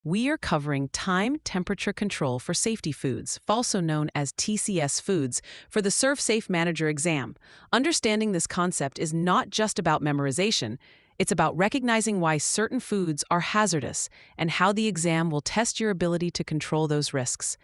We are covering time temperature control for safety foods, also known as TCS foods, for the ServSafe Manager exam. Understanding this concept is not just about memorization, it's about recognizing why certain foods are hazardous and how the exam will test your ability to control those risks.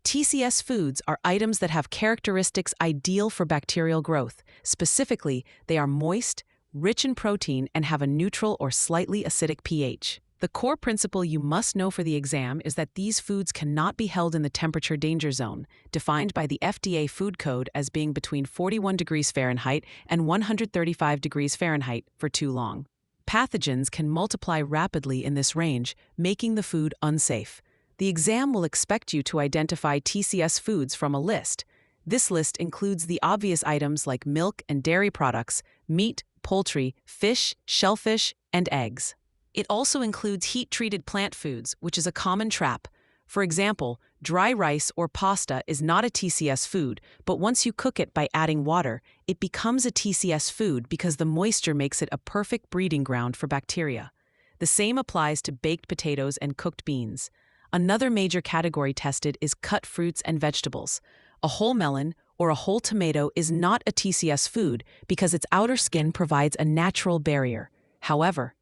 TCS foods are items that have characteristics ideal for bacterial growth. Specifically, they are moist, rich in protein, and have a neutral or slightly acidic pH. The core principle you must know for the exam is that these foods cannot be held in the temperature danger zone, defined by the FDA Food Code as being between 41 degrees Fahrenheit and 135 degrees Fahrenheit, for too long. Pathogens can multiply rapidly in this range, making the food unsafe. The exam will expect you to identify TCS foods from a list. This list includes the obvious items like milk and dairy products, meat, poultry, fish, shellfish, and eggs. It also includes heat-treated plant foods, which is a common trap. For example, dry rice or pasta is not a TCS food, but once you cook it by adding water, it becomes a TCS food because the moisture makes it a perfect breeding ground for bacteria. The same applies to baked potatoes and cooked beans. Another major category tested is cut fruits and vegetables. A whole melon or a whole tomato is not a TCS food because its outer skin provides a natural barrier. However,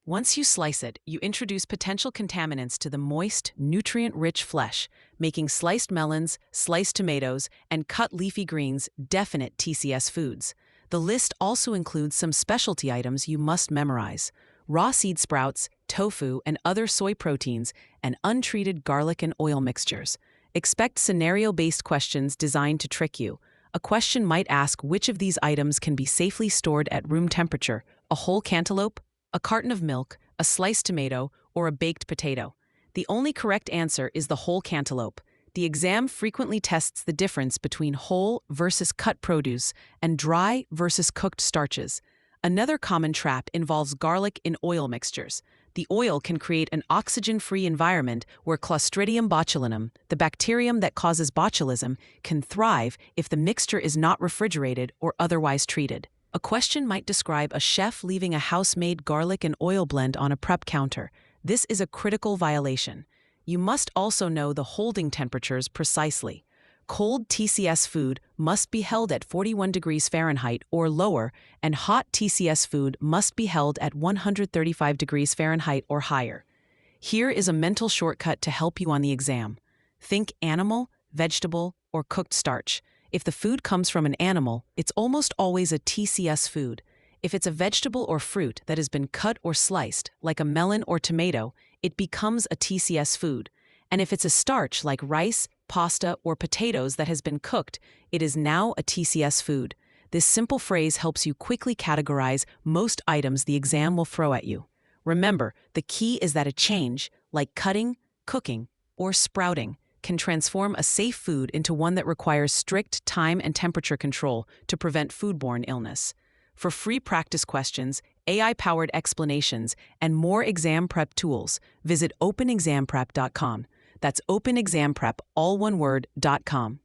once you slice it, you introduce potential contaminants to the moist, nutrient-rich flesh, making sliced melons, sliced tomatoes, and cut leafy greens definite TCS foods. The list also includes some specialty items you must memorize: raw seed sprouts, tofu, and other soy proteins, and untreated garlic and oil mixtures. Expect scenario-based questions designed to trick you. A question might ask which of these items can be safely stored at room temperature: a whole cantaloupe, a carton of milk, a sliced tomato, or a baked potato. The only correct answer is the whole cantaloupe. The exam frequently tests the difference between whole versus cut produce and dry versus cooked starches. Another common trap involves garlic in oil mixtures. The oil can create an oxygen-free environment where Clostridium botulinum, the bacterium that causes botulism, can thrive if the mixture is not refrigerated or otherwise treated. A question might describe a chef leaving a house-made garlic and oil blend on a prep counter. This is a critical violation. You must also know the holding temperatures precisely. Cold TCS food must be held at 41 degrees Fahrenheit or lower, and hot TCS food must be held at 135 degrees Fahrenheit or higher. Here is a mental shortcut to help you on the exam. Think animal, vegetable, or cooked starch. If the food comes from an animal, it's almost always a TCS food. If it's a vegetable or fruit that has been cut or sliced, like a melon or tomato, it becomes a TCS food. And if it's a starch like rice, pasta, or potatoes that has been cooked, it is now a TCS food. This simple phrase helps you quickly categorize most items the exam will throw at you. Remember, the key is that a change, like cutting, cooking, or sprouting, can transform a safe food into one that requires strict time and temperature control to prevent foodborne illness. For free practice questions, AI-powered explanations, and more exam prep tools, visit openexamprep.com. That's openexamprep, all one word, .com.